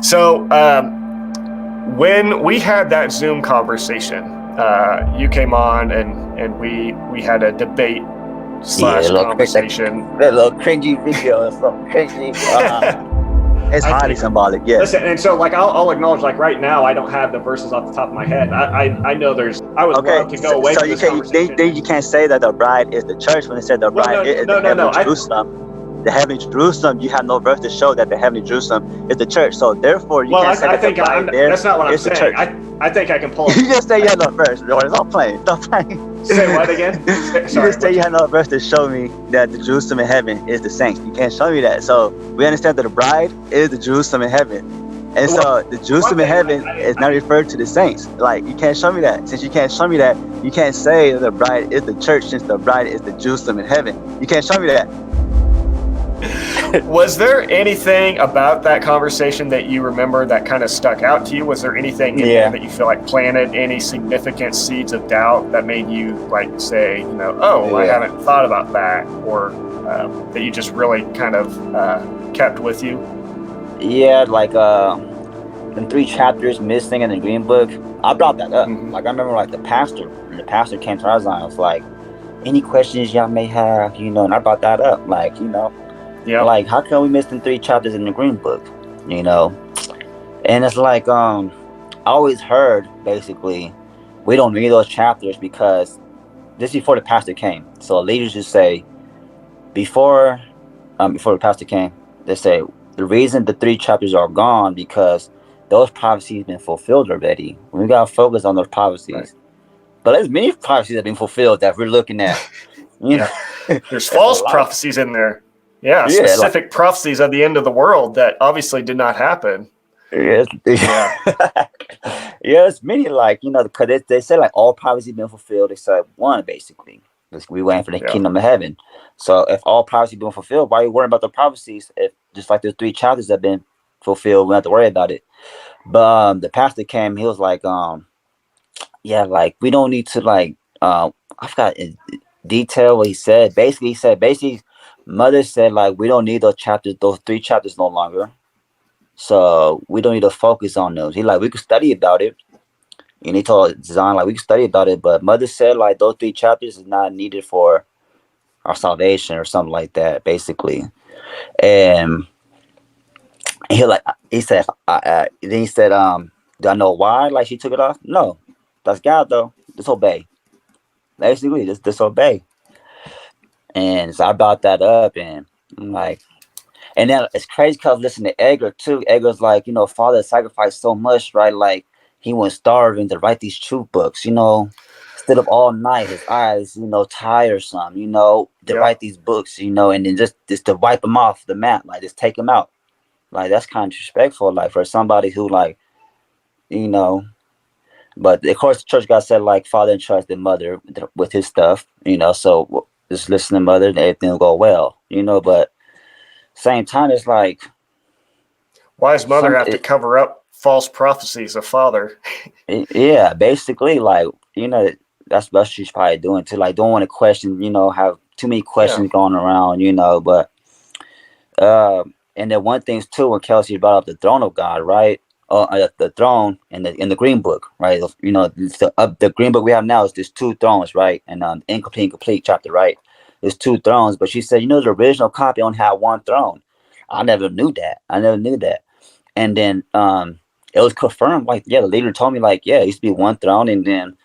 So when we had that Zoom conversation, you came on and we had a debate slash conversation. A little cringy video or something cringy. It's highly symbolic, yeah. Listen, and so like I'll acknowledge, like right now I don't have the verses off the top of my head. I know I would love to go away from this conversation. Then you can't say that the bride is the church when they said the bride is the heavenly Jerusalem. The heavenly Jerusalem, you have no verse to show that the heavenly Jerusalem is the church. So therefore, you can't say that the bride there that's not what I'm is the saying. church. I think I can pull it. You just say you have no verse. Stop playing. Say what again? You just say you have no verse to show me that the Jerusalem in heaven is the saints. You can't show me that. So we understand that the bride is the Jerusalem in heaven. And so the Jerusalem in heaven is not referred to the saints. Like, you can't show me that. Since you can't show me that, you can't say that the bride is the church, since the bride is the Jerusalem in heaven. You can't show me that. Was there anything about that conversation that you remember that kind of stuck out to you? Was there anything in there that you feel like planted any significant seeds of doubt that made you like say, I haven't thought about that, or that you just really kind of kept with you? Yeah, like the 3 chapters missing in the Green Book, I brought that up. Mm-hmm. Like, I remember like the pastor came to our Zion, was like, any questions y'all may have, and I brought that up, like, like, how come we missed in 3 chapters in the Green Book, and it's like, I always heard basically we don't read those chapters because this is before the pastor came. So leaders just say before the pastor came, they say the reason the 3 chapters are gone because those prophecies been fulfilled already. We gotta focus on those prophecies. Right. But there's many prophecies that have been fulfilled that we're looking at. There's false prophecies in there. Yeah, specific prophecies of the end of the world that obviously did not happen. Yes. It's many, like, because they say like all prophecies been fulfilled except one, basically. We waiting for the kingdom of heaven. So if all prophecies been fulfilled, why are you worrying about the prophecies? If just like the 3 chapters that have been fulfilled, we don't have to worry about it. But the pastor came, he was like, like, we don't need to, like, I forgot in detail what he said. Basically, Mother said, like, we don't need those 3 chapters no longer. So we don't need to focus on those. He like, we could study about it. And he told Zion, like, we could study about it. But Mother said, like, those 3 chapters is not needed for our salvation or something like that, basically. And he said, then he said, do I know why? Like, she took it off? No. That's God, though. Disobey. Basically, just disobey. And so I brought that up, and I'm like, and then it's crazy because listen to Edgar too. Edgar's like, Father sacrificed so much, right? Like, he went starving to write these truth books, stood up all night, his eyes, tiresome, to write these books, and then just to wipe them off the map, like, just take them out. Like, that's kind of disrespectful, like, for somebody who, like, but of course the church God said, like, Father entrusted Mother with his stuff, so just listen to Mother and everything will go well, but same time it's like, why does Mother have to cover up false prophecies of Father? Yeah, basically, like, that's what she's probably doing too, like, don't want to question, have too many questions going around, but and then one thing too, when Kelsey brought up the throne of God, right? The throne in the Green Book, right? The Green Book we have now is there's 2 thrones, right? And incomplete and complete chapter, right? There's 2 thrones, but she said, the original copy only had 1 throne. I never knew that. And then it was confirmed, like, the leader told me, like, it used to be 1 throne, and then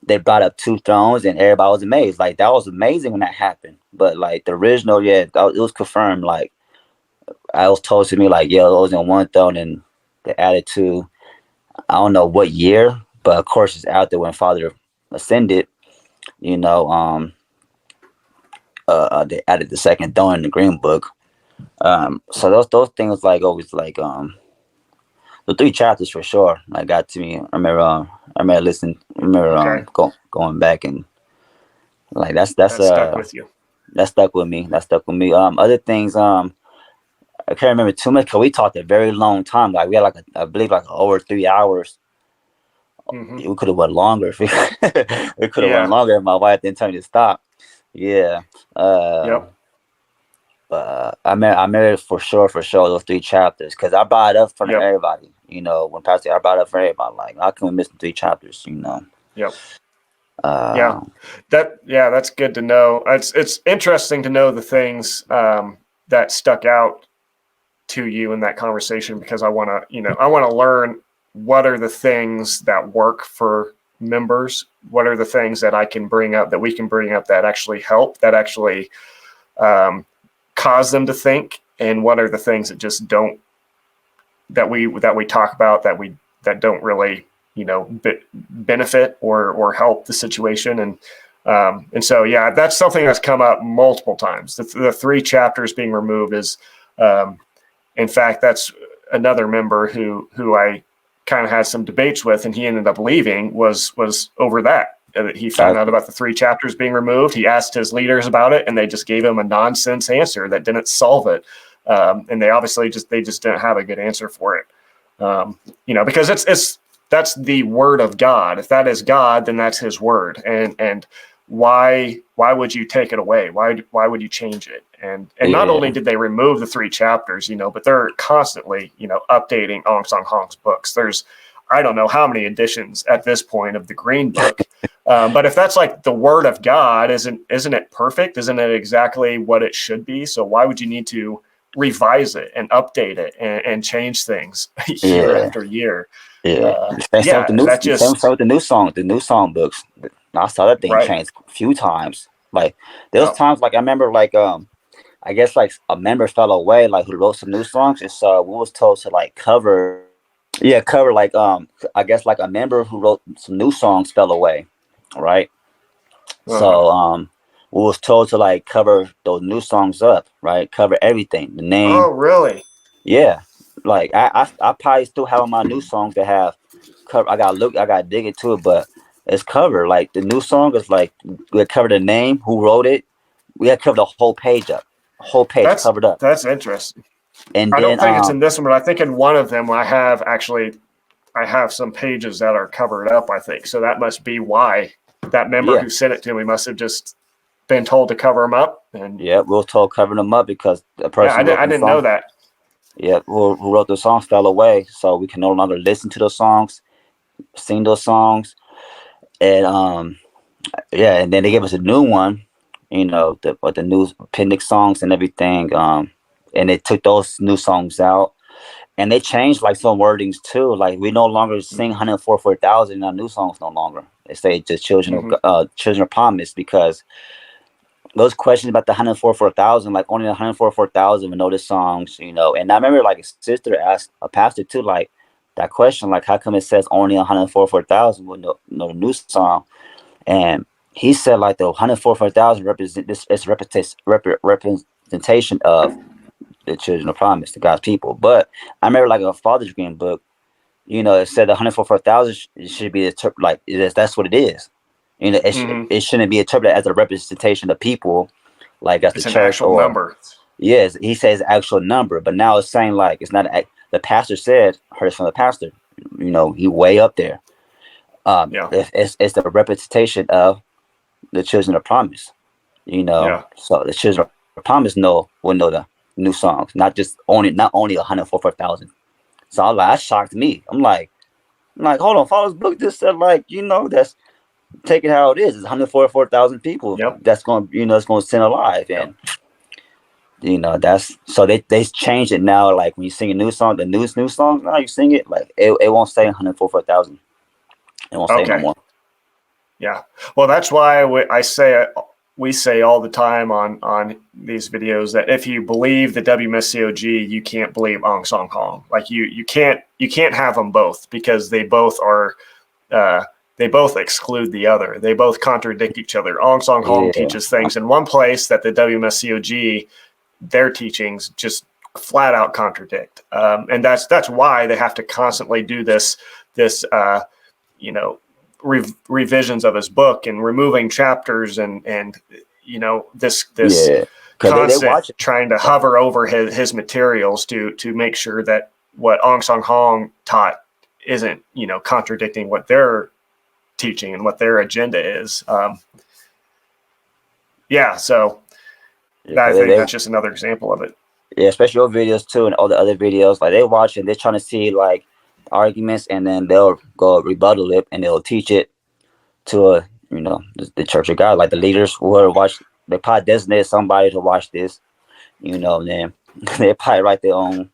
they brought up 2 thrones, and everybody was amazed. Like, that was amazing when that happened. But like the original, it was confirmed. Like, I was told to me, like, it was in 1 throne, and they added 2. I don't know what year, but of course it's out there when Father ascended. They added the 2nd throne in the Green Book. So those things, like, always, like, the 3 chapters for sure, like, got to me. I remember listening. Going back, and like that stuck with you. That stuck with me. Other things, I can't remember too much because we talked a very long time. Like, we had I believe over 3 hours. Mm-hmm. We could have went longer. We could have went longer if my wife didn't tell me to stop. Yeah. I remember for sure those 3 chapters, because I brought it up for Yep. everybody. When Pastor, I brought it up for everybody. Like, how can we miss the 3 chapters? Yep. That's good to know. It's interesting to know the things that stuck out to you in that conversation, because I want to learn what are the things that work for members, what are the things that I can bring up, that we can bring up, that actually help, that actually cause them to think, and what are the things that just don't, that we talk about, that don't really benefit or help the situation. And so that's something that's come up multiple times. The 3 chapters being removed is in fact, that's another member who I kind of had some debates with, and he ended up leaving was over that. He found out about the 3 chapters being removed. He asked his leaders about it, and they just gave him a nonsense answer that didn't solve it. And they obviously just didn't have a good answer for it. Because that's the word of God. If that is God, then that's His word. And why would you take it away? Why would you change it? And not only did they remove the 3 chapters, but they're constantly, updating Ong Song Hong's books. There's, I don't know how many editions at this point of the Green Book. But if that's like the word of God, isn't it perfect? Isn't it exactly what it should be? So why would you need to revise it and update it and change things year after year? Same with the new song books. I saw that thing change a few times. Like, there was times, like, I remember, like, I guess, like, a member fell away, like, who wrote some new songs, and so we was told to, like, cover like, I guess, like, a member who wrote some new songs fell away, right? So we was told to, like, cover those new songs up, right? Cover everything, the name. Oh, really? Yeah. Like, I probably still have my new songs that have cover. I gotta dig into it, but it's covered. Like, the new song is like, we cover the name, who wrote it. We had covered the whole page up, covered up. That's interesting. And I then, don't think it's in this one, but I think in one of them I have some pages that are covered up, I think. So that must be why that member who sent it to me must have just been told to cover them up. And we were told covering them up because the person I didn't know that. Yeah, who wrote the songs fell away, so we can no longer listen to those songs, sing those songs, and and then they gave us a new one, the new appendix songs and everything, and they took those new songs out, and they changed, like, some wordings too. Like, we no longer sing 144,000 in our new songs no longer. They say just children of promise, because those questions about the 144,000, like, only 144,000 would know the songs, And I remember, like, a sister asked a pastor too, like, that question, like, how come it says only 144,000 would know the new song? And he said, like, the 144,000 represent this. It's representation of the children of promise, the God's people. But I remember, like, a Father's Green book, it said 144,000 should be like, that's what it is. It shouldn't be interpreted as a representation of people, like, as the church, an actual number. Yes, he says actual number, but now it's saying, like, it's not. The pastor said, heard from the pastor, he way up there. It's the representation of the children of promise. So the children of promise will know the new songs, not only 144,000. So I was like, that shocked me. I'm like, hold on, Father's book just said, like, that's. Take it how it is. It's 144,000 people. That's going to, it's going to send alive, and that's so they changed it now. Like, when you sing a new song, the new song, now you sing it, like, it won't say 144,000. It won't say no more. Yeah, well, that's why we say all the time on these videos that if you believe the WMSCOG, you can't believe Ong Song Hong. Like, you can't have them both, because they both are. They both exclude the other. They both contradict each other. Ong Song Hong teaches things in one place that the WMSCOG, their teachings just flat out contradict. And that's why they have to constantly do this revisions of his book and removing chapters and this constant trying to hover over his materials to make sure that what Ong Song Hong taught isn't contradicting what they're teaching and what their agenda is. So I think that's just another example of it. Yeah, especially your videos too, and all the other videos. Like they watch and they're trying to see like arguments, and then they'll go rebuttal it, and they'll teach it to the Church of God. Like the leaders will watch. They probably designated somebody to watch this. And then they probably write their own,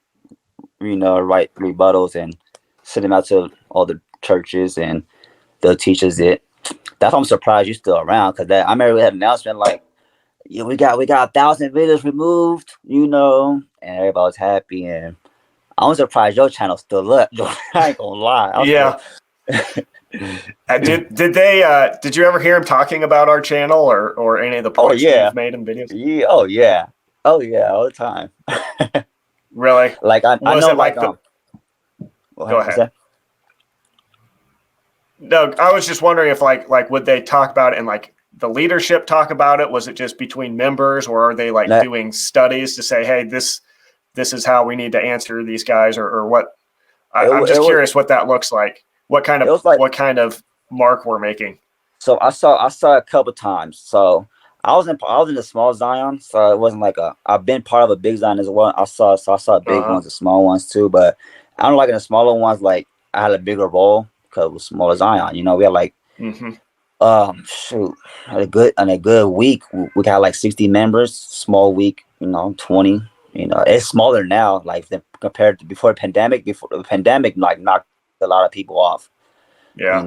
write rebuttals and send them out to all the churches, and they'll teach us it. That's why I'm surprised you're still around, because I remember we had an announcement like, yeah, we got 1,000 videos removed, and everybody was happy, and I'm surprised your channel's still up. I ain't gonna lie. Yeah. Did you ever hear him talking about our channel or any of the points that you've made in videos? Yeah. Oh yeah, all the time. Really? Like I know, like go ahead. No, I was just wondering if like would they talk about it, and like the leadership talk about it? Was it just between members, or are they like doing studies to say, hey, this is how we need to answer these guys, or what? I'm just curious what that looks like. What kind of mark we're making? So I saw a couple times. So I was in the small Zion, so it wasn't like I've been part of a big Zion as well. I saw big ones, the small ones too, but I don't like in the smaller ones. Like I had a bigger role because it was smaller Zion. We had like on a good week we got like 60 members. Small week, 20. It's smaller now, like compared to before the pandemic. Before the pandemic, like knocked a lot of people off. Yeah,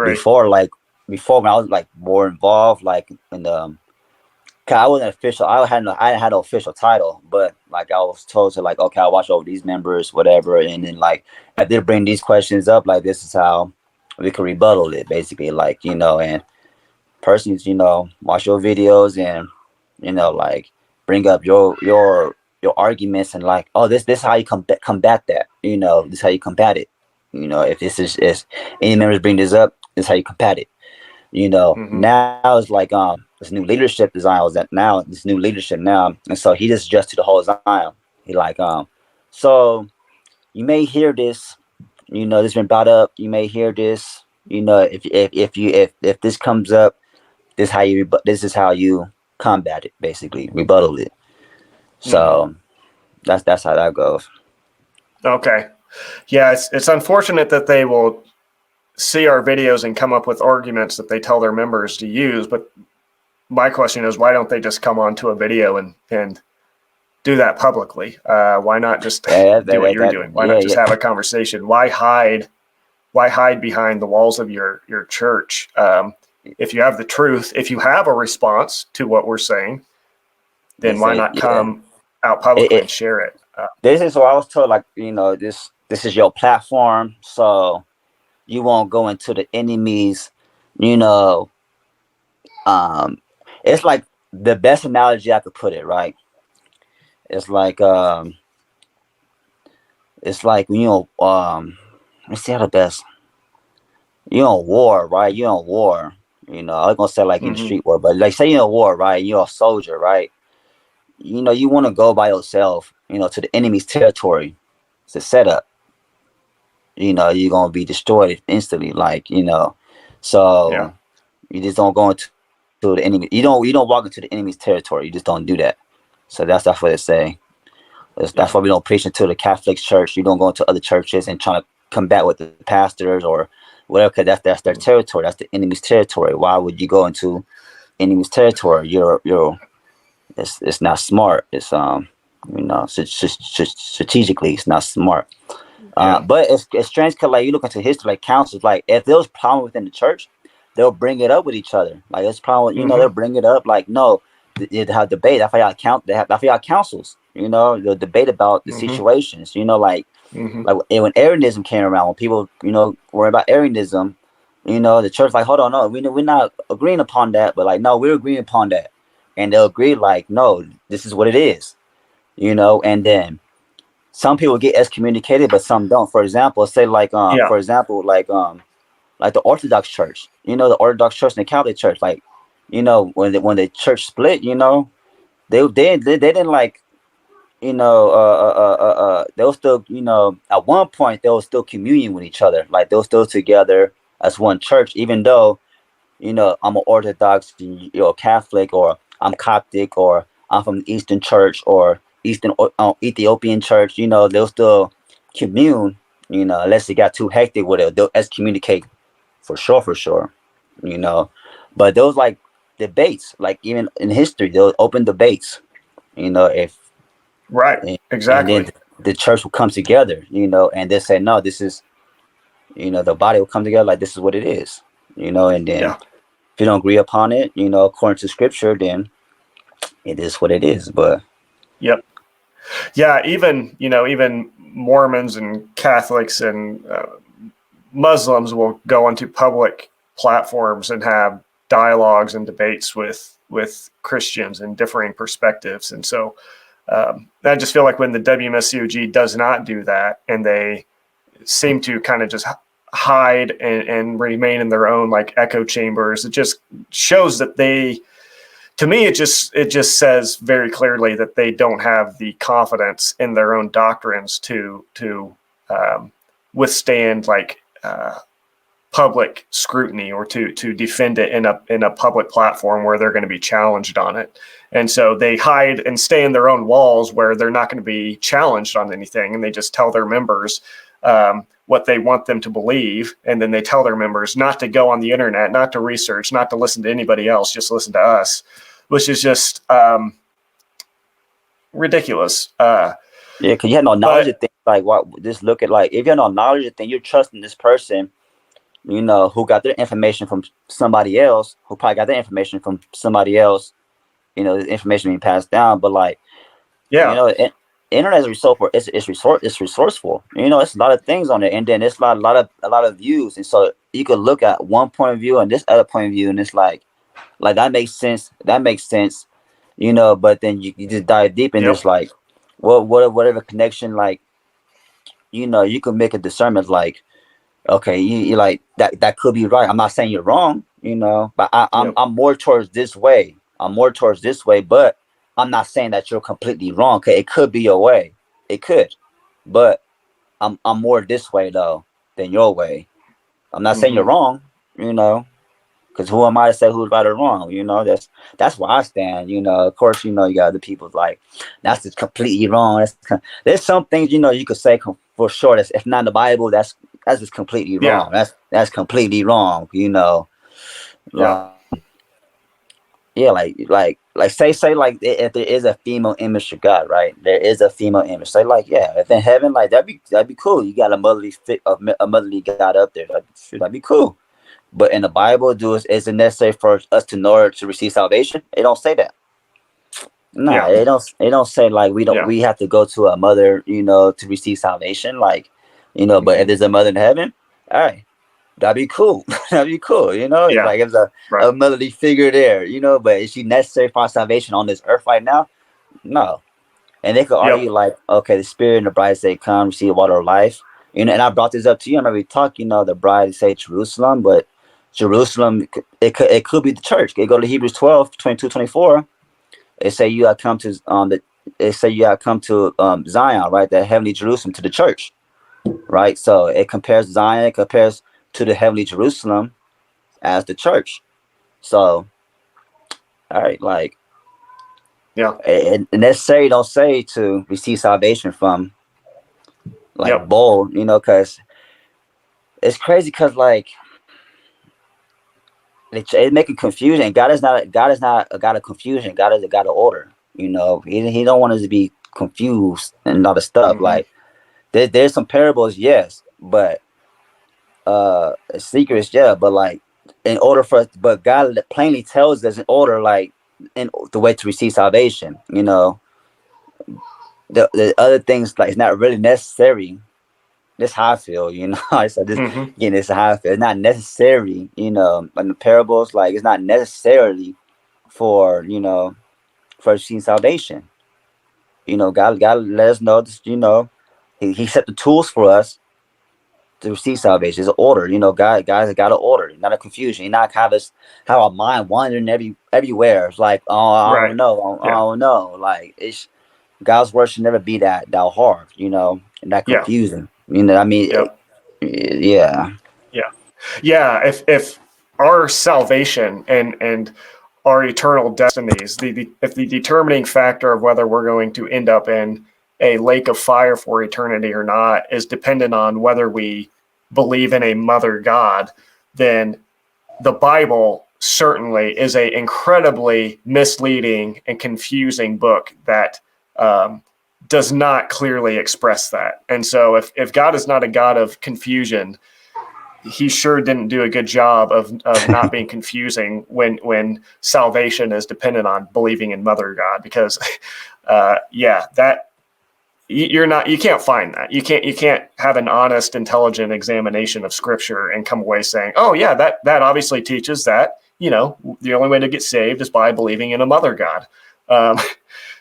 before when I was like more involved, like in the, I wasn't official. I hadn't had an official title, but like I was told to like, okay, I'll watch over these members, whatever, and then like if they bring these questions up, like this is how we can rebuttal it, basically, like and persons, watch your videos and like bring up your arguments, and like, oh, this is how you combat that, this is how you combat it. If this is any members bring this up, this is how you combat it. Now it's like this new leadership design was that now this new leadership now, and so he just adjusted the whole Zion. He like so you may hear this, this has been brought up. You may hear this, if this comes up, this is how you combat it, basically rebuttal it. So that's how that goes. Okay. Yeah, it's unfortunate that they will see our videos and come up with arguments that they tell their members to use. But my question is, why don't they just come onto a video and do that publicly? Why not just do what you're doing? Why not just have a conversation? Why hide behind the walls of your church? If you have the truth, if you have a response to what we're saying, then why not come out publicly and share it? This is what I was told, like, this is your platform, so you won't go into the enemy's, it's like the best analogy I could put it, right? It's like let's see how the best. You're on war, right? You're on war. I was gonna say like in street war, but like say you're in war, right? You're a soldier, right? You want to go by yourself, to the enemy's territory. It's a setup. You're gonna be destroyed instantly, like so you just don't go into the enemy. You don't walk into the enemy's territory. You just don't do that. So that's what they say. That's why we don't preach into the Catholic Church. You don't go into other churches and try to combat with the pastors or whatever, because that's their territory. That's the enemy's territory. Why would you go into enemy's territory? It's not smart. It's strategically it's not smart. But it's strange because like you look into history, like councils, like if there was problem within the church, they'll bring it up with each other. Like it's problem, they'll bring it up. Like no, they have debate. That's why y'all councils. They'll debate about the situations. Like when Arianism came around, when people worry about Arianism, the church like, hold on, no, we're not agreeing upon that, but like no, we're agreeing upon that, and they'll agree like no, this is what it is. And then some people get excommunicated, but some don't. For example, say like like the Orthodox Church, the Orthodox Church and the Catholic Church, like when the church split, they didn't like they were still at one point they were still communing with each other, like they were still together as one church, even though I'm an Orthodox, you're a Catholic, or I'm Coptic, or I'm from the Eastern Church or Eastern Ethiopian Church, you know, they'll still commune, you know, unless it got too hectic with it, they'll excommunicate for sure, you know. But those like debates, like even in history, they'll open debates, you know, if Right. and then Exactly. the church will come together, you know, and they say, no, this is, you know, the body will come together like this is what it is, you know, and then Yeah. if you don't agree upon it, you know, according to scripture, then it is what it is. But Yep. Yeah. Even, you know, even Mormons and Catholics and Muslims will go onto public platforms and have dialogues and debates with Christians and differing perspectives. And so I just feel like when the WMSCOG does not do that, and they seem to kind of just hide and remain in their own like echo chambers, it just shows that they, to me, it just says very clearly that they don't have the confidence in their own doctrines to withstand like public scrutiny, or to defend it in a public platform where they're going to be challenged on it. And so they hide and stay in their own walls where they're not going to be challenged on anything, and they just tell their members what they want them to believe, and then they tell their members not to go on the internet, not to research, not to listen to anybody else, just listen to us, which is just ridiculous. yeah, because you have no knowledge of things. Like, what? Just look at, like, if you have no knowledge of things, you're trusting this person, you know, who got their information from somebody else, who probably got their information from somebody else. You know, the information being passed down, but like, you Yeah. know, internet is resourceful. It's resourceful. You know, it's a lot of things on it, and then it's a lot of views, and so you could look at one point of view and this other point of view, and it's like that makes sense. That makes sense. You know, but then you just dive deep and it's Yep. like, whatever connection, like, you know, you can make a discernment like, okay, you like that could be right. I'm not saying you're wrong, you know, but Yep. I'm more towards this way. I'm more towards this way, but I'm not saying that you're completely wrong. Cause it could be your way. It could, but I'm more this way though than your way. I'm not saying you're Mm-hmm. wrong, you know, because who am I to say who's right or wrong? You know, that's where I stand. You know, of course, you know, you got other people like that's just completely wrong. There's some things, you know, you could say for sure. That's, if not in the Bible, that's just completely Yeah. wrong. That's completely wrong. You know, Yeah. like, yeah, like say like if there is a female image of God, right? There is a female image. Say like, yeah, if in heaven, like that'd be cool. You got a motherly God up there. That'd be cool. But in the Bible, is it necessary for us to know to receive salvation? It don't say that. Nah, Yeah. it don't. It don't say like Yeah. we have to go to a mother, you know, to receive salvation. Like, you know, but Mm-hmm. if there's a mother in heaven, all right, that'd be cool. That'd be cool. You know, it's Yeah. like it's Right. a motherly figure there. You know, but is she necessary for our salvation on this earth right now? No. And they could Yep. argue like, okay, the spirit and the bride say, "Come, receive water of life." You know, and I brought this up to you. I remember we talked. You know, the bride say Jerusalem, but Jerusalem, it could be the church. They go to Hebrews 12, 22, 24. It say you have come to it say you have come to Zion, right? That heavenly Jerusalem, to the church, right? So it compares Zion, it compares to the heavenly Jerusalem as the church. So, all right, like, Yeah. it necessarily don't say to receive salvation from like Yep. bold, you know, because it's crazy because like it making confusion. God is not a God of confusion. God is a God of order. You know, he don't want us to be confused and all the stuff. Mm-hmm. Like there's some parables, yes, but secrets, yeah, but like in order for us, but God plainly tells us in order, like in the way to receive salvation. You know, the other things like it's not really necessary. That's how I feel, you know. I said this Mm-hmm. again. This is how I feel. It's not necessary, you know. In the parables, like it's not necessarily for for seeing salvation. You know, God let us know. This, you know, He set the tools for us to receive salvation. It's an order. You know, guys got an order, not a confusion. He not have our mind wandering everywhere. It's like, oh, I Right. don't know, I Yeah. don't know. Like it's God's word should never be that hard, you know, and that Yeah. confusing. You know, I mean, Yep. yeah. Yeah. Yeah. If our salvation and our eternal destinies, if the determining factor of whether we're going to end up in a lake of fire for eternity or not is dependent on whether we believe in a mother God, then the Bible certainly is a incredibly misleading and confusing book that does not clearly express that. And so if God is not a God of confusion, he sure didn't do a good job of not being confusing when salvation is dependent on believing in Mother God, because that you can't find that. You can't have an honest, intelligent examination of Scripture and come away saying, oh yeah, that obviously teaches that, the only way to get saved is by believing in a Mother God.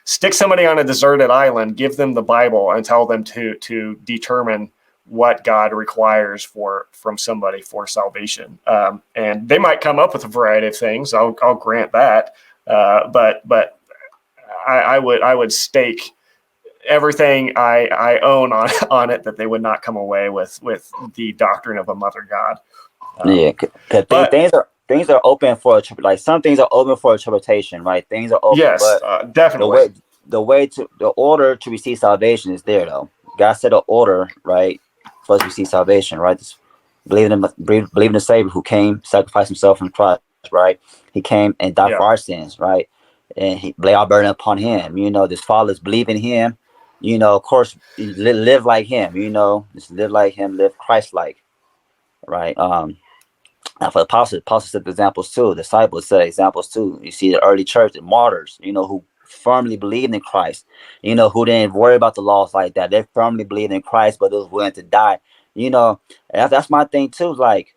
Stick somebody on a deserted island, give them the Bible, and tell them to determine what God requires from somebody for salvation. And they might come up with a variety of things. I'll grant that. But I would stake everything I own on it, that they would not come away with the doctrine of a Mother God. Things are open for some things are open for interpretation, right? Things are open. Yes, but definitely. The order to receive salvation is there, though. God set an order, right, for us to receive salvation, right? Just believe in the Savior who came, sacrificed himself on the cross, right? He came and died for our sins, right? And he lay our burden upon him. This fathers believe in him. Of course, live like him. Just live like him, live Christ-like, right? Now for the apostles set examples too. The disciples set examples too. You see the early church, the martyrs, who firmly believed in Christ, who didn't worry about the laws like that. They firmly believed in Christ, but they was willing to die. That's my thing too. Like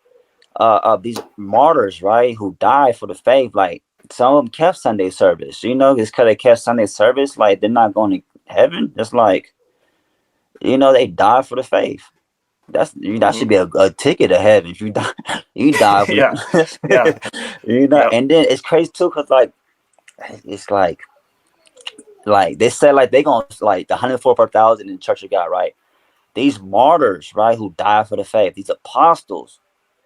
these martyrs, right, who died for the faith, like some of them kept Sunday service, just because they kept Sunday service, like they're not going to heaven. It's like, they died for the faith. That should be a ticket to heaven. If you die, you die. And then it's crazy too, cause it's like they said, like they gonna like the 144,000 in the Church of God, right? These martyrs, right, who died for the faith, these apostles,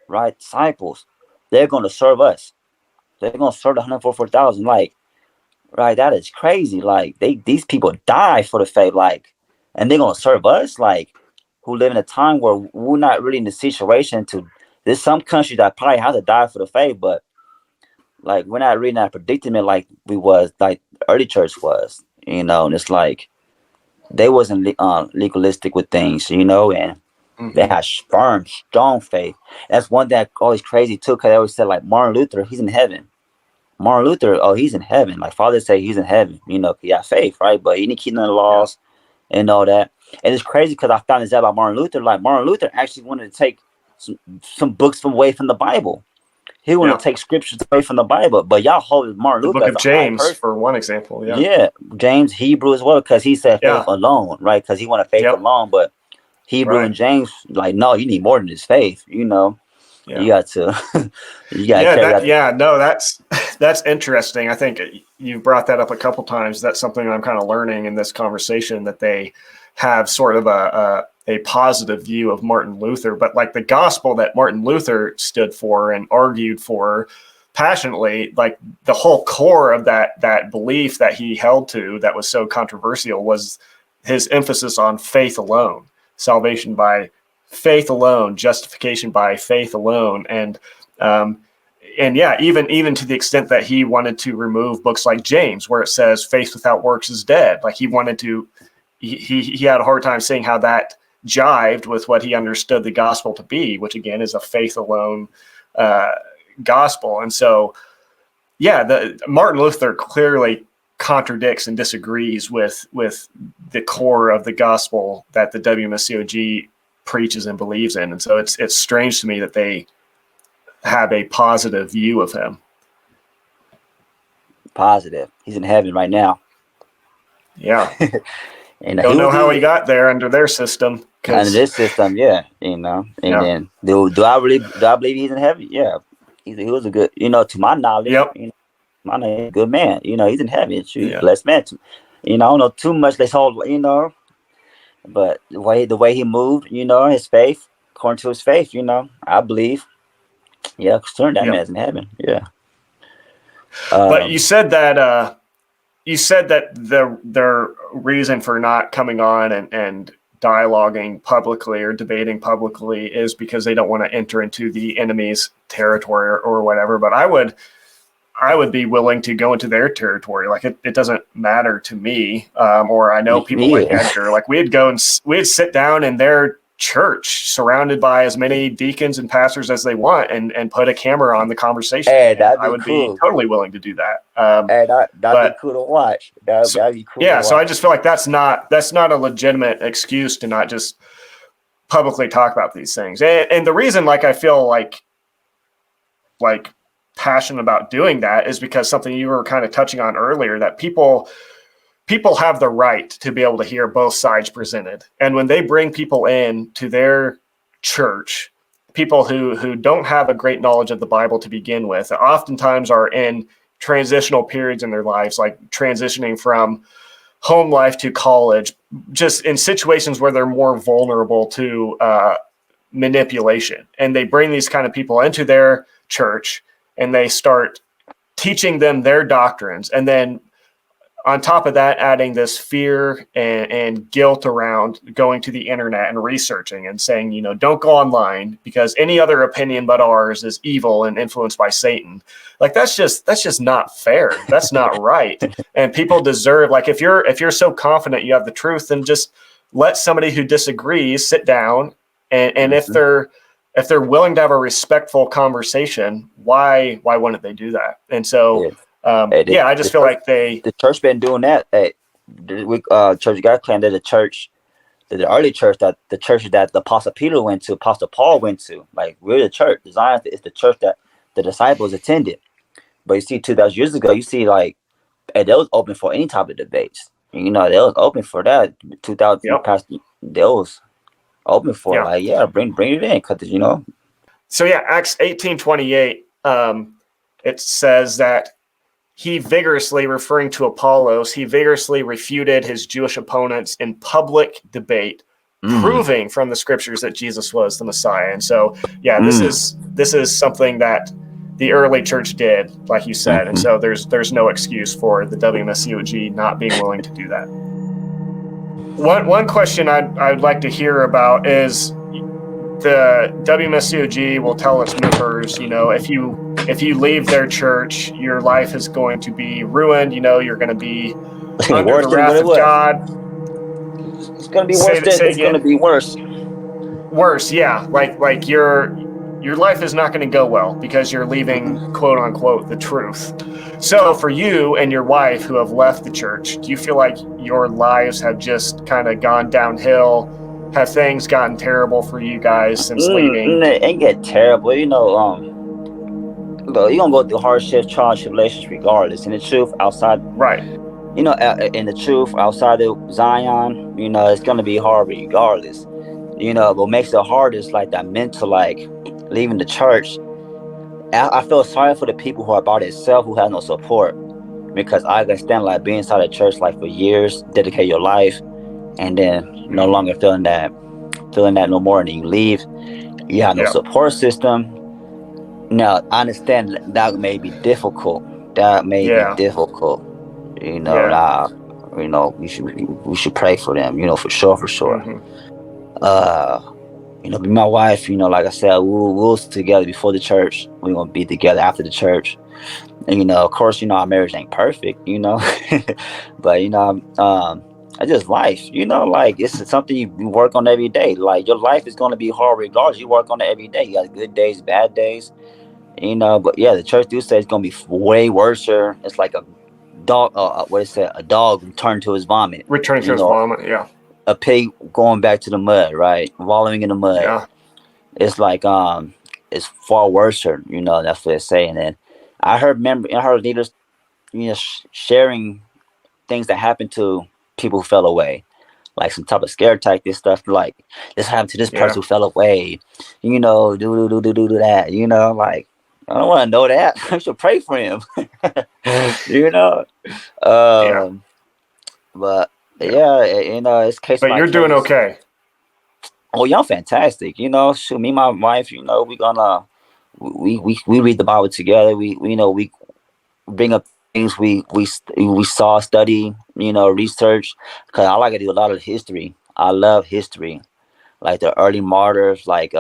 right, disciples, they're gonna serve us. They're gonna serve the 144,000, like, right? That is crazy. Like these people die for the faith, like, and they're gonna serve us, like, who live in a time where we're not really in the situation to. There's some countries that probably have to die for the faith, but like we're not really in that predicament like we was, like the early church was, and it's like they wasn't legalistic with things, and they had firm, strong faith. That's one that always crazy too, because they always said like Martin Luther, he's in heaven. Martin Luther, oh, he's in heaven. Like Father say, he's in heaven. He had faith, right? But he didn't keep none of the laws and all that. And it's crazy because I found this out about Martin Luther. Like Martin Luther actually wanted to take some books away from the Bible. He wanted to take scriptures away from the Bible. But y'all hold Martin Luther as a James for one example. Yeah, James, Hebrew as well, because he said faith alone, right? Because he wanted faith alone. But Hebrew and James, like, no, you need more than this faith. You got to. That's interesting. I think you brought that up a couple times. That's something I'm kind of learning in this conversation, that they have sort of a positive view of Martin Luther, but like the gospel that Martin Luther stood for and argued for passionately, like the whole core of that belief that he held to that was so controversial was his emphasis on faith alone, salvation by faith alone, justification by faith alone. And even to the extent that he wanted to remove books like James, where it says faith without works is dead. Like he had a hard time seeing how that jived with what he understood the gospel to be, which again is a faith alone gospel. And so, Martin Luther clearly contradicts and disagrees with the core of the gospel that the WMSCOG preaches and believes in. And so it's strange to me that they have a positive view of him. Positive. He's in heaven right now. Yeah. And don't know how he got there under their system. Under this system, then do I believe he's in heaven? Yeah. He was a good, to my knowledge, my knowledge, good man. He's in heaven. Blessed man. I don't know too much this whole, but the way he moved, his faith, according to his faith, I believe. Yeah, certain that man's in heaven. Yeah. But you said that their reason for not coming on and dialoguing publicly or debating publicly is because they don't want to enter into the enemy's territory or whatever. But I would be willing to go into their territory. Like it doesn't matter to me. Or I know people like Edgar, like we'd sit down in their church surrounded by as many deacons and pastors as they want and put a camera on the conversation. Hey, I would be totally willing to do that. That'd be cool to watch. That'd be cool. Yeah. So I just feel like that's not a legitimate excuse to not just publicly talk about these things. And the reason, like, I feel like passionate about doing that is because something you were kind of touching on earlier, that people have the right to be able to hear both sides presented. And when they bring people in to their church, people who don't have a great knowledge of the Bible to begin with, oftentimes are in transitional periods in their lives, like transitioning from home life to college, just in situations where they're more vulnerable to manipulation. And they bring these kind of people into their church and they start teaching them their doctrines. And then on top of that, adding this fear and guilt around going to the internet and researching and saying, don't go online because any other opinion but ours is evil and influenced by Satan. Like, that's just not fair. That's not right. And people deserve, like, if you're so confident you have the truth, then just let somebody who disagrees sit down. And if they're willing to have a respectful conversation, why wouldn't they do that? And so, I just feel like the church been doing that. Church got claimed that the early church, that the church that the Apostle Peter went to, Apostle Paul went to, like, we're the church. Zion is the church that the disciples attended. But you see, 2,000 years ago, you see, like, they was open for any type of debates. They was open for that. 2,000 past, they was open for bring it in, because So Acts 18:28, it says that he vigorously, referring to Apollos, he vigorously refuted his Jewish opponents in public debate, proving from the scriptures that Jesus was the Messiah. And so, this is something that the early church did, like you said. And so there's no excuse for the WMSCOG not being willing to do that. One question I'd like to hear about is the WMSCOG will tell its members, if you leave their church, your life is going to be ruined. You're going to be under the wrath of God. It's going to be worse. It's going to be worse. Worse, yeah. Like your life is not going to go well because you're leaving, quote unquote, the truth. So for you and your wife who have left the church, do you feel like your lives have just kind of gone downhill? Have things gotten terrible for you guys since leaving? It ain't get terrible, but you're gonna go through hardship, trials, tribulations regardless. And the truth outside, right? In the truth outside of Zion, it's gonna be hard regardless. What makes it hard is like that mental, like leaving the church. I feel sorry for the people who are by themselves, who have no support, because I understand, like, being inside the church, like, for years, dedicate your life, and then no longer feeling that no more, and then you leave, you have no support system. Now, I understand that may be difficult. We should pray for them, for sure. My wife, like I said, we was together before the church. We're gonna be together after the church. And of course, our marriage ain't perfect, but it's just life, like, it's something you work on every day. Like, your life is gonna be hard regardless. You work on it every day. You got good days, bad days, but the church do say it's gonna be way worse. It's like a dog, a dog returned to his vomit. Returning to his vomit, yeah. A pig going back to the mud, right? Wallowing in the mud. Yeah. It's like, it's far worse, that's what it's saying. And I heard leaders, sharing things that happened to people who fell away, like some type of scare tactic stuff, like, this happened to this person who fell away, do that, like, I don't want to know that. I should pray for him. But it's case. But you're doing okay. Oh, y'all fantastic. Shoot, me and my wife, we gonna we read the Bible together. We bring up things we saw, study, research, because I like to do a lot of history. I love history, like the early martyrs, like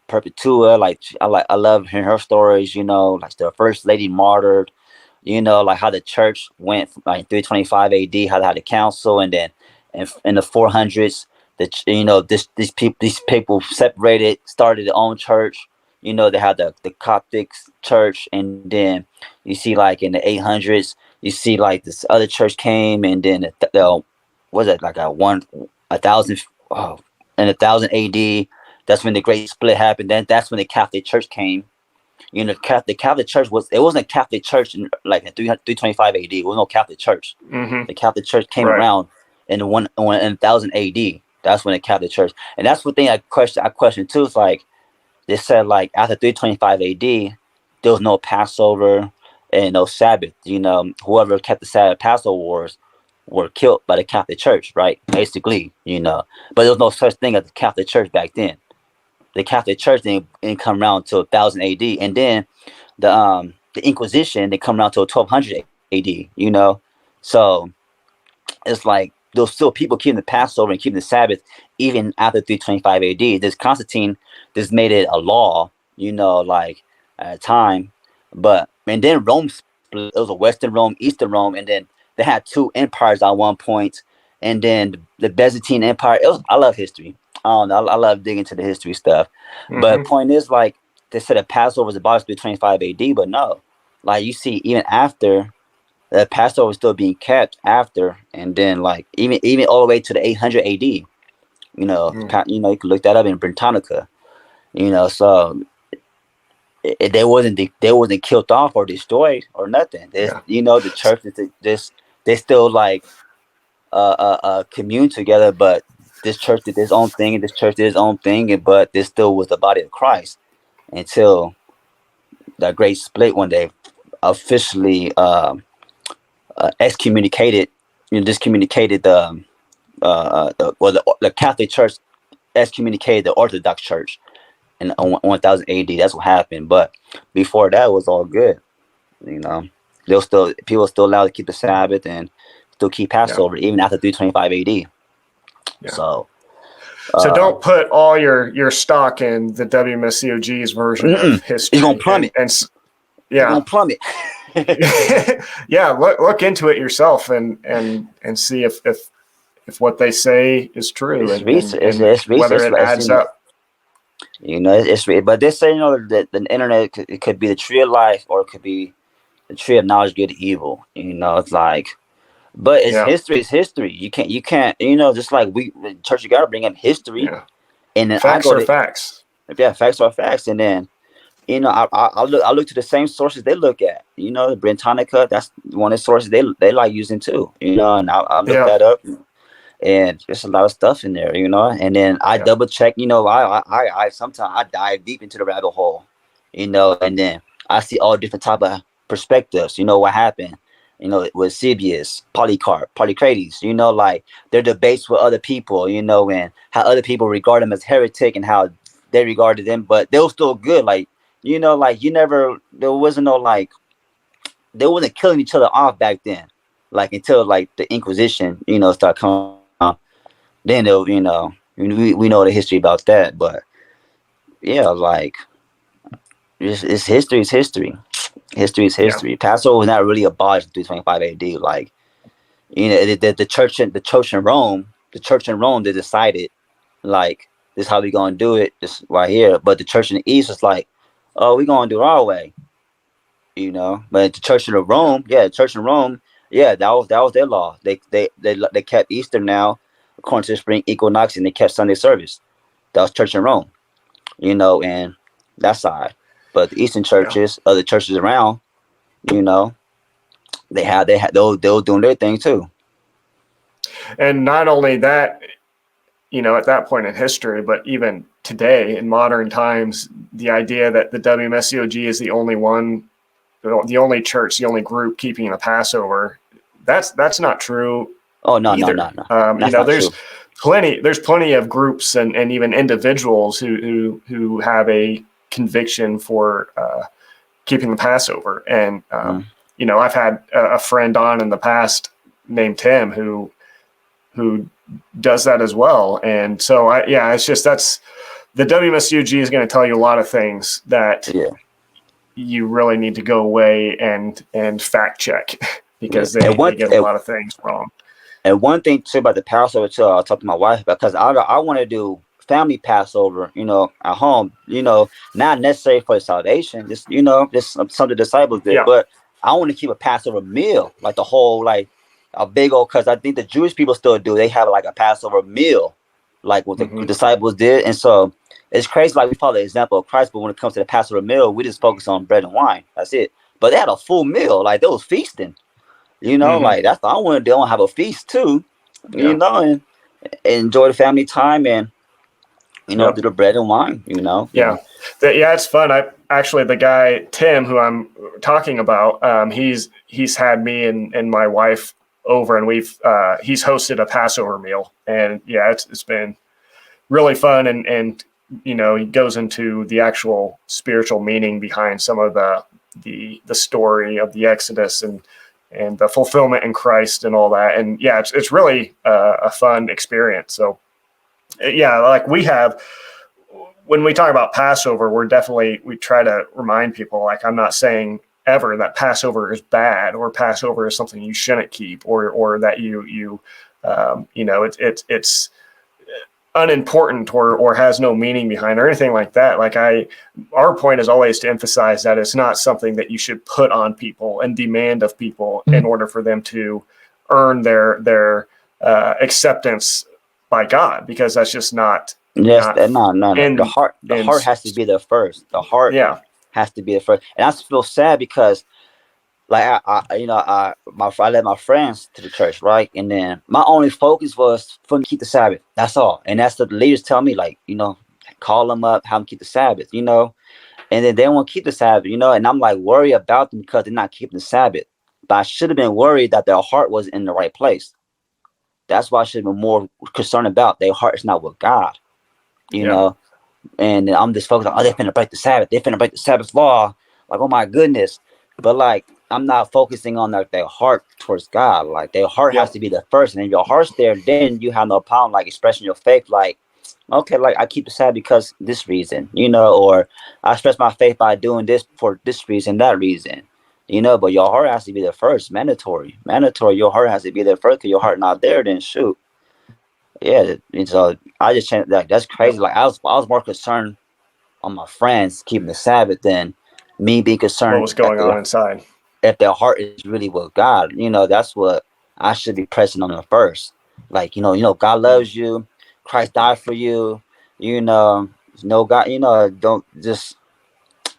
Perpetua. Like I love hearing her stories. Like the first lady martyred. Like how the church went from, like 325 AD, how they had a council, and then in the 400s, these people separated, started their own church. They had the Coptic church, and then you see like in the 800s, you see like this other church came, and then was it like a thousand, oh, in 1000 AD. That's when the great split happened. Then that's when the Catholic Church came. The Catholic Church wasn't a Catholic Church in 325 AD. It was no Catholic Church. Mm-hmm. The Catholic Church came around in 1000 AD. That's when the Catholic Church, and that's the thing I question too. It's like they said, like after 325 AD, there was no Passover and no Sabbath. Whoever kept the Sabbath Passover wars were killed by the Catholic Church, right? Basically, but there was no such thing as the Catholic Church back then. The Catholic Church didn't come around until 1000 AD, and then the Inquisition didn't come around until 1200 AD. So it's like there's still people keeping the Passover and keeping the Sabbath even after 325 AD. This Constantine just made it a law, like at a time. And then Rome split. It was a Western Rome, Eastern Rome, and then they had two empires at one point. And then the Byzantine Empire. I love history. I don't know. I love digging into the history stuff. Mm-hmm. But point is, like, they said that Passover was abolished through 25 AD, but no. Like, you see, even after, the Passover was still being kept after, and then, like, even all the way to the 800 AD. You can look that up in Britannica. So they wasn't killed off or destroyed or nothing. The church, they still, like, commune together, but this church did its own thing, and this church did its own thing, but this still was the body of Christ until that great split when they officially excommunicated, discommunicated the Catholic Church excommunicated the Orthodox Church in 1000 AD. That's what happened. But before that, it was all good. People still allowed to keep the Sabbath and still keep Passover even after 325 AD. Yeah. So don't put all your stock in the WMSCOG's version of history. It's gonna plummet. It's gonna plummet. Yeah, look into it yourself and see if what they say is true and whether it adds up. But they say that the internet it could be the tree of life or it could be the tree of knowledge, good, and evil. It's like. But history is history. You can't, just like the church, you got to bring up history. Yeah. And then facts are facts. Yeah, facts are facts. And then, I look to the same sources they look at. The Britannica, that's one of the sources they like using too. And I look that up. And there's a lot of stuff in there, And then I double check. I sometimes I dive deep into the rabbit hole, and then I see all different type of perspectives. What happened. With Eusebius, Polycarp, Polycrates, like their debates with other people, and how other people regard them as heretic and how they regarded them, but they were still good. Like, there wasn't no, like, they wasn't killing each other off back then, like until like the Inquisition, started coming out. Then they'll, we know the history about that, but yeah, like it's history is history. History is history. Passover was not really abolished in 325 AD. Like, the church in Rome, they decided, like, this is how we gonna do it, this right here. But the church in the East is like, oh, we gonna do it our way. But the church in Rome, that was their law. They kept Easter now, according to the spring equinox, and they kept Sunday service. That was church in Rome. And that side. But the Eastern churches, other churches around, they were doing their thing too. And not only that, at that point in history, but even today in modern times, the idea that the WMSCOG is the only one, the only church, the only group keeping the Passover, that's not true. Oh no, either. No. There's plenty of groups and even individuals who have a conviction for keeping the Passover. And, you know, I've had a friend on in the past named Tim who does that as well. And so it's just, that's the WMSCOG is going to tell you a lot of things that you really need to go away and fact check because they get a lot of things wrong. And one thing too about the Passover too, I'll talk to my wife because I want to do family Passover, you know, at home, you know, not necessarily for salvation, just, you know, just some of the disciples did, but I want to keep a Passover meal, like the whole, like a big old, because I think the Jewish people still do, they have like a Passover meal, like what the disciples did. And so it's crazy, like we follow the example of Christ, but when it comes to the Passover meal, we just focus on bread and wine. That's it. But they had a full meal, like they was feasting. You know, like that's what I want to do. I want to have a feast too, you know, and enjoy the family time and, you know, do the bread and wine, you know. It's fun. The guy, Tim, who I'm talking about, he's had me and my wife over, and he's hosted a Passover meal, and it's been really fun. And, you know, he goes into the actual spiritual meaning behind some of the story of the Exodus and the fulfillment in Christ and all that. And it's really a fun experience. So like when we talk about Passover, we try to remind people, like, I'm not saying ever that Passover is bad or Passover is something you shouldn't keep or that you know, it's unimportant or has no meaning behind or anything like that. Like our point is always to emphasize that it's not something that you should put on people and demand of people in order for them to earn their acceptance by God, because that's just not. No. The heart has to be there first. The heart has to be there first. And I feel sad because, like, I led my friends to the church, right? And then my only focus was for them to keep the Sabbath. That's all. And that's what the leaders tell me, like, you know, call them up, have them keep the Sabbath, you know. And then they won't keep the Sabbath, you know. And I'm like worried about them because they're not keeping the Sabbath. But I should have been worried that their heart was in the right place. That's why I should have been more concerned about. Their heart is not with God, you know. And I'm just focused on, they're finna break the Sabbath. They're finna break the Sabbath law. Like, oh my goodness. But like, I'm not focusing on their heart towards God. Like, their heart has to be the first. And if your heart's there, then you have no problem like expressing your faith. Like, okay, like I keep the Sabbath because this reason, you know, or I express my faith by doing this for this reason, that reason, you know. But your heart has to be there first. Mandatory. Your heart has to be there first. Because your heart not there, then shoot. Yeah. And so I just changed. Like, that's crazy. Like, I was more concerned on my friends keeping the Sabbath than me being concerned what was going on inside. If their heart is really with God, you know, that's what I should be pressing on them first. Like, you know, God loves you. Christ died for you. You know, God, you know, don't just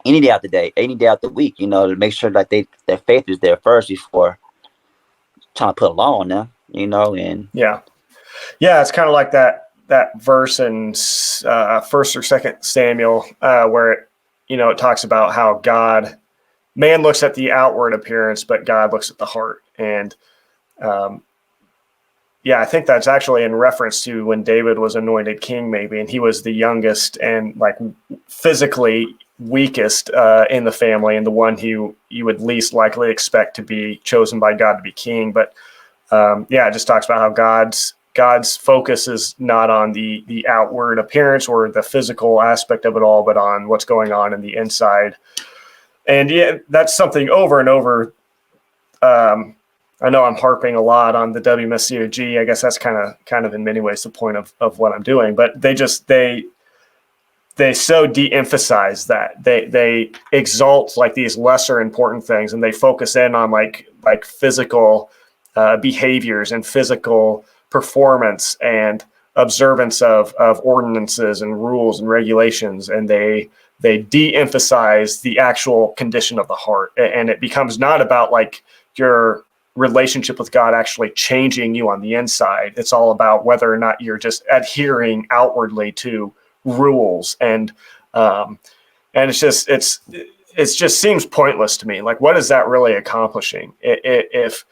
any day out the week, you know, to make sure that their faith is there first before trying to put a law on them, you know. And it's kind of like that verse in First or Second Samuel where it talks about how man looks at the outward appearance, but God looks at the heart. And I think that's actually in reference to when David was anointed king, maybe, and he was the youngest and like physically weakest in the family, and the one who you would least likely expect to be chosen by God to be king. But it just talks about how God's focus is not on the outward appearance or the physical aspect of it all, but on what's going on in the inside. And that's something over and over. I know I'm harping a lot on the WMSCOG. I guess that's kind of in many ways the point of what I'm doing. But they so de-emphasize that. They exalt like these lesser important things, and they focus in on like physical behaviors and physical performance and observance of ordinances and rules and regulations, and they de-emphasize the actual condition of the heart. And it becomes not about like your relationship with God actually changing you on the inside. It's all about whether or not you're just adhering outwardly to rules. And it just seems pointless to me. Like, what is that really accomplishing? If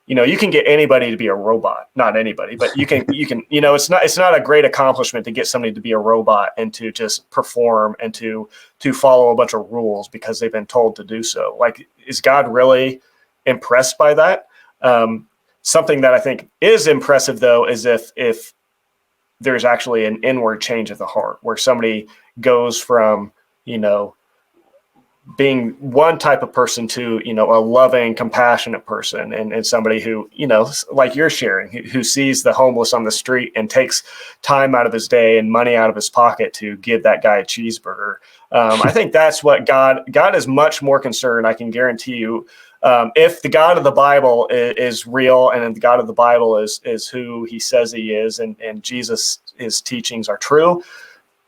you can get anybody to be a robot, not anybody, but you can, it's not a great accomplishment to get somebody to be a robot and to just perform and to follow a bunch of rules because they've been told to do so. Like, is God really impressed by that? Something that I think is impressive, though, is if there's actually an inward change of the heart where somebody goes from, being one type of person to, a loving, compassionate person, and somebody who, like you're sharing, who sees the homeless on the street and takes time out of his day and money out of his pocket to give that guy a cheeseburger. I think that's what God is much more concerned. I can guarantee you, if the God of the Bible is real and the God of the Bible is who he says he is, and Jesus, his teachings are true,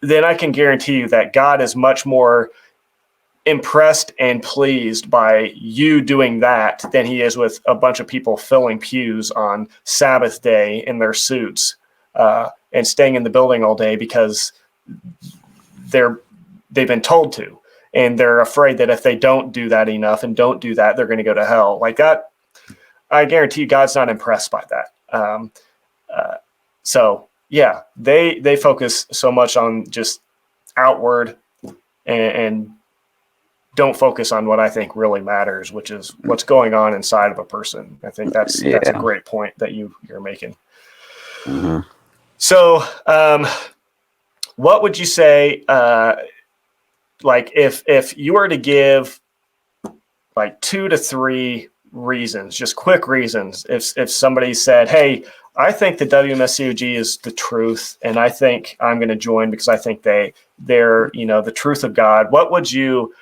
then I can guarantee you that God is much more impressed and pleased by you doing that than he is with a bunch of people filling pews on Sabbath day in their suits and staying in the building all day because they've been told to, and they're afraid that if they don't do that enough and don't do that, they're going to go to hell. Like that, I guarantee you God's not impressed by that. So yeah, they focus so much on just outward and don't focus on what I think really matters, which is what's going on inside of a person. I think that's a great point that you're making. Mm-hmm. So, what would you say, like if you were to give like 2 to 3 reasons, just quick reasons, if somebody said, hey, I think the WMSCOG is the truth, and I think I'm going to join because I think they're the truth of God, what would you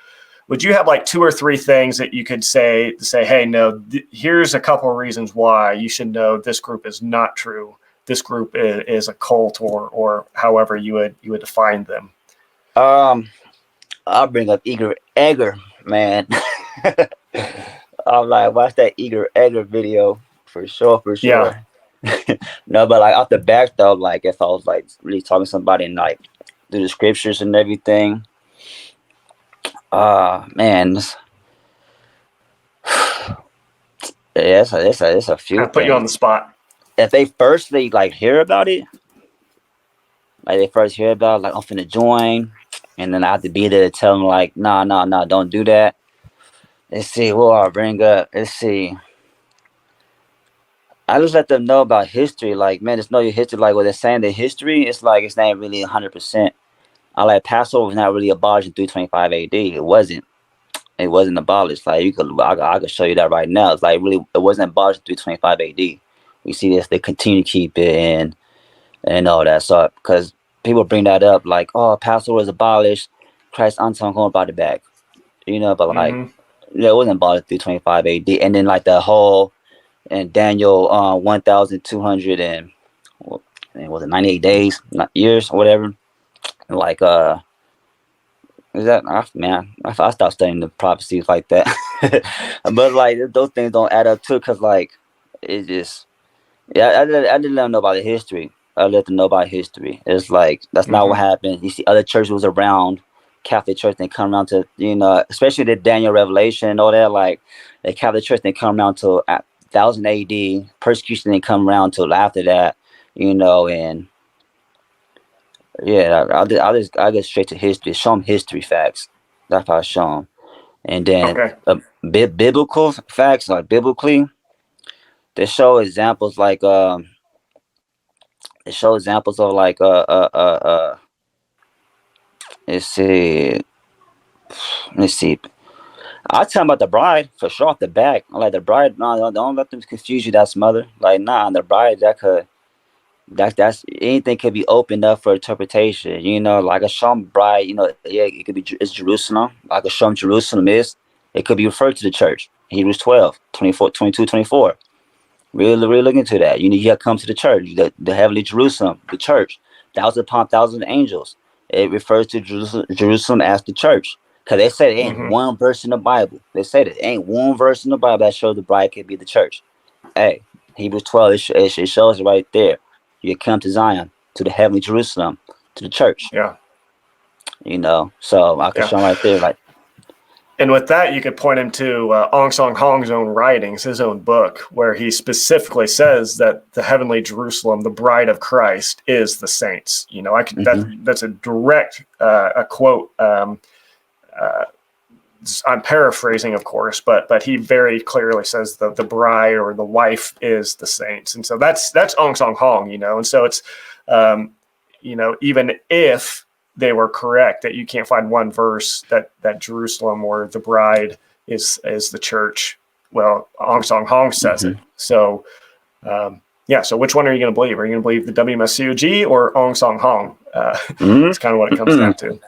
have like 2 or 3 things that you could say, hey, no, here's a couple of reasons why you should know this group is not true. This group is a cult, or however you would define them. I'll bring up Egger, man. I'm like, watch that Egger video for sure. Yeah. No, but like off the back though, like if I was like really talking to somebody and like do the scriptures and everything, man, it's a few. I put you on the spot. If they firstly like hear about it, like they first hear about it, like I'm finna join, and then I have to be there to tell them like, nah, don't do that. Let's see, what I'll bring up. Let's see. I just let them know about history. Like, man, just know your history. Like what they're saying, the history, it's like it's not really 100%. I like Passover was not really abolished in 325 AD. It wasn't abolished. Like I could show you that right now. It's like really, it wasn't abolished in 325 AD. We see this, they continue to keep it and all that. So because people bring that up, like, oh, Passover was abolished, Christ unto going about it back, but like, it wasn't abolished 325 AD. And then like the whole and Daniel 1,200 and was it 98 days, not years or whatever. Like is that man? I stopped studying the prophecies like that, but like those things don't add up too, because like it just I didn't let them know about the history. I let them know about history. It's like that's not what happened. You see, other churches was around. Catholic Church, they come around to especially the Daniel Revelation and all that. Like the Catholic Church, they come around to 1000 AD. Persecution didn't come around till after that. And yeah, I'll get straight to history. Show them history facts. That's how I show them. And then biblical facts, like biblically, they show examples like of like let's see. I'll tell them about the bride for sure off the back. Like the bride, no, don't let them confuse you. That's mother. Like the bride that's anything could be opened up for interpretation. Like a Sham bride. It could be it's Jerusalem. Like a Sham Jerusalem is. It could be referred to the church. Hebrews 12, 24, 22, 24. Really look into that. You have come to the church, the heavenly Jerusalem, the church, 1,000 upon 1,000 angels. It refers to Jerusalem as the church. Because they say there ain't one verse in the Bible. They say that there ain't one verse in the Bible that shows the bride could be the church. Hey, Hebrews 12, it shows it right there. You come to Zion, to the heavenly Jerusalem, to the church. Yeah. So I can show them right there. Like, And with that, you could point him to Ong Song Hong's own writings, his own book, where he specifically says that the heavenly Jerusalem, the bride of Christ, is the saints. You know, that's a direct a quote. I'm paraphrasing, of course, but he very clearly says the bride or the wife is the saints, and so that's Ong Song Hong. You know, and so it's you know, even if they were correct that you can't find one verse that Jerusalem or the bride is the church. Well, Ong Song Hong says it. So, so which one are you going to believe? Are you going to believe the WMSCOG or Ong Song Hong? That's kind of what it comes down to.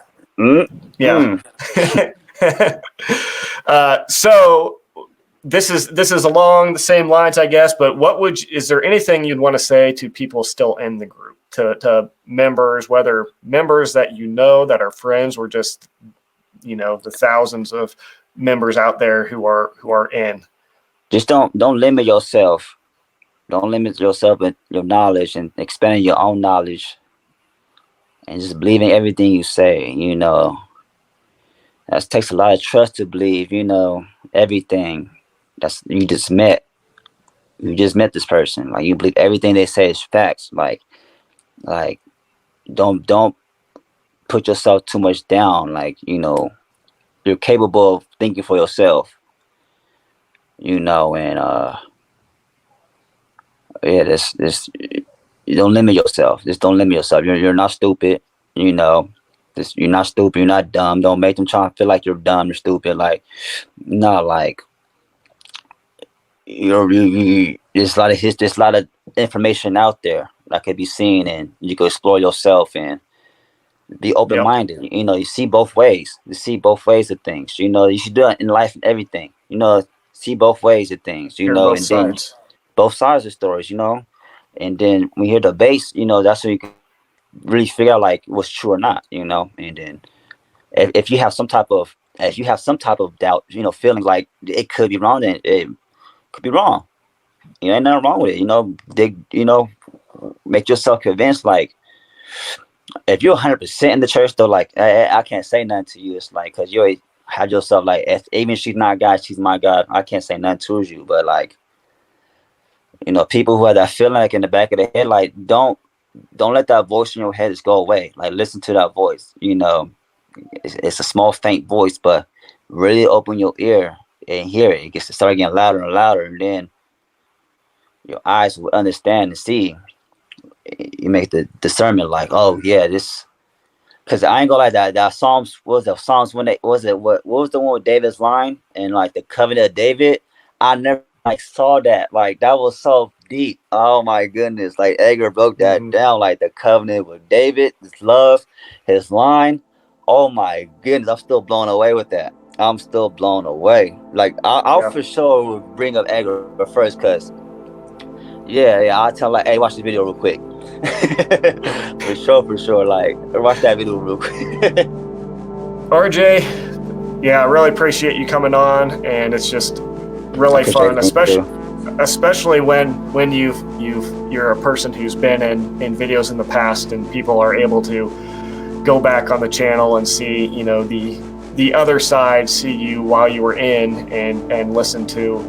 Yeah. So this is along the same lines, I guess, but is there anything you'd want to say to people still in the group? To members, whether members that you know that are friends or just, you know, the thousands of members out there who are in. Just don't limit yourself. Don't limit yourself in your knowledge and expanding your own knowledge. And just believing everything you say, you know. That takes a lot of trust to believe, you know, everything that's you just met. You just met this person. Like, you believe everything they say is facts. Like don't put yourself too much down. Like, you know, you're capable of thinking for yourself, you know. And this you don't limit yourself. Just don't limit yourself. You're not stupid, you know. You're not stupid, you're not dumb. Don't make them try to feel like you're dumb or stupid. Like, no, like there's a lot of information out there that could be seen, and you can explore yourself and be open-minded. Yep. You know, you see both ways. You see both ways of things. You know, you should do it in life and everything. You know, see both ways of things. You know, and sides. Then both sides of stories. You know, and then when you hear debates, you know, that's when you can really figure out like what's true or not. You know, and then if you have some type of doubt, you know, feeling like it could be wrong, then it could be wrong. You know, ain't nothing wrong with it. You know, you know, make yourself convinced. Like, if you're 100% in the church, though, like I can't say nothing to you. It's like, because you have yourself like, even if she's not God, she's my God. I can't say nothing to you. But like, you know, people who have that feeling like in the back of the head, like don't let that voice in your head just go away. Like, listen to that voice. You know, it's a small, faint voice, but really open your ear and hear it. It gets to start getting louder and louder, and then your eyes will understand and see. You make the discernment, like, oh yeah, this. Because I ain't gonna lie, that Psalms what was the one with David's line and like the covenant of David? I never like saw that. Like, that was so deep. Oh my goodness! Like, Edgar broke that down, like the covenant with David, his love, his line. Oh my goodness, I'm still blown away with that. I'm still blown away. Like, I'll for sure bring up Edgar first, because I'll tell, like, hey, watch this video real quick. for sure. Like, watch that video real quick. RJ, I really appreciate you coming on, and it's just really fun, especially when you're a person who's been in videos in the past, and people are able to go back on the channel and see, you know, the other side, see you while you were in, and listen to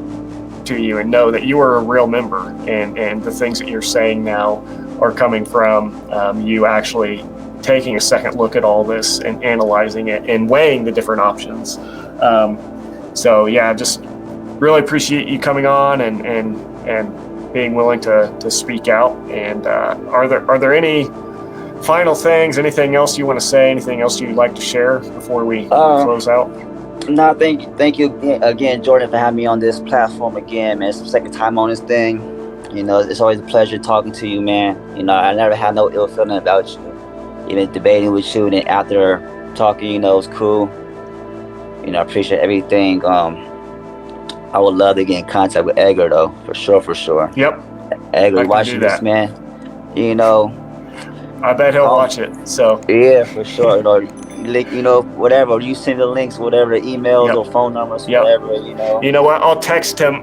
you and know that you are a real member, and the things that you're saying now are coming from you actually taking a second look at all this and analyzing it and weighing the different options. Just really appreciate you coming on and being willing to speak out. And are there any final things, anything else you want to say, anything else you'd like to share before we close out? No, thank you again, Jordan, for having me on this platform again, man. It's the second time on this thing. You know, it's always a pleasure talking to you, man. You know, I never had no ill feeling about you. Even debating with you, and then after talking, you know, it was cool. You know, I appreciate everything. I would love to get in contact with Edgar, though, for sure. Yep. Edgar, watching this, man. You know, I bet he'll watch it. So yeah, for sure. You know, whatever, you send the links, whatever, the emails or phone numbers, whatever, you know. You know what? I'll text him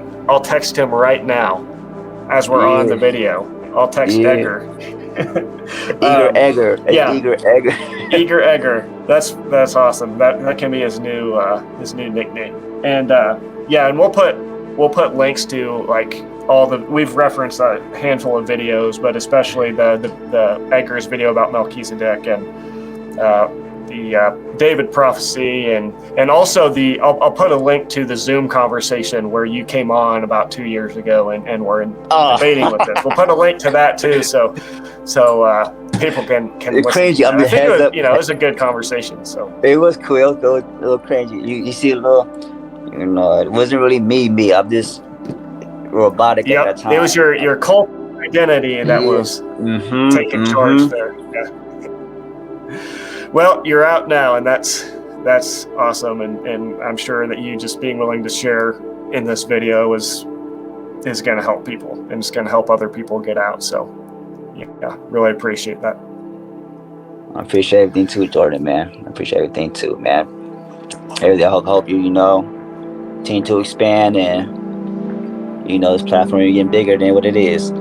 right now as we're on the video. I'll text Edgar. Eager Egger. Yeah. Eager Egger. Eager Egger. That's awesome. That can be his new nickname. And yeah, and we'll put links to like all we've referenced a handful of videos, but especially the Egger's video about Melchizedek and the David prophecy, and also I'll put a link to the Zoom conversation where you came on about 2 years ago and were debating with us. We'll put a link to that too, so people can listen. Cringy. I think it was a good conversation. So it was cool. It was a little cringy. You see a little, it wasn't really me. I'm just robotic at that time. It was your cult identity that was taking charge there. Yeah. Well, you're out now, and that's awesome, and I'm sure that you just being willing to share in this video is going to help people, and it's going to help other people get out. So yeah, really appreciate that. I appreciate everything too, Jordan, man. I appreciate everything too, man. Everything I hope you continue to expand, and this platform is getting bigger than what it is.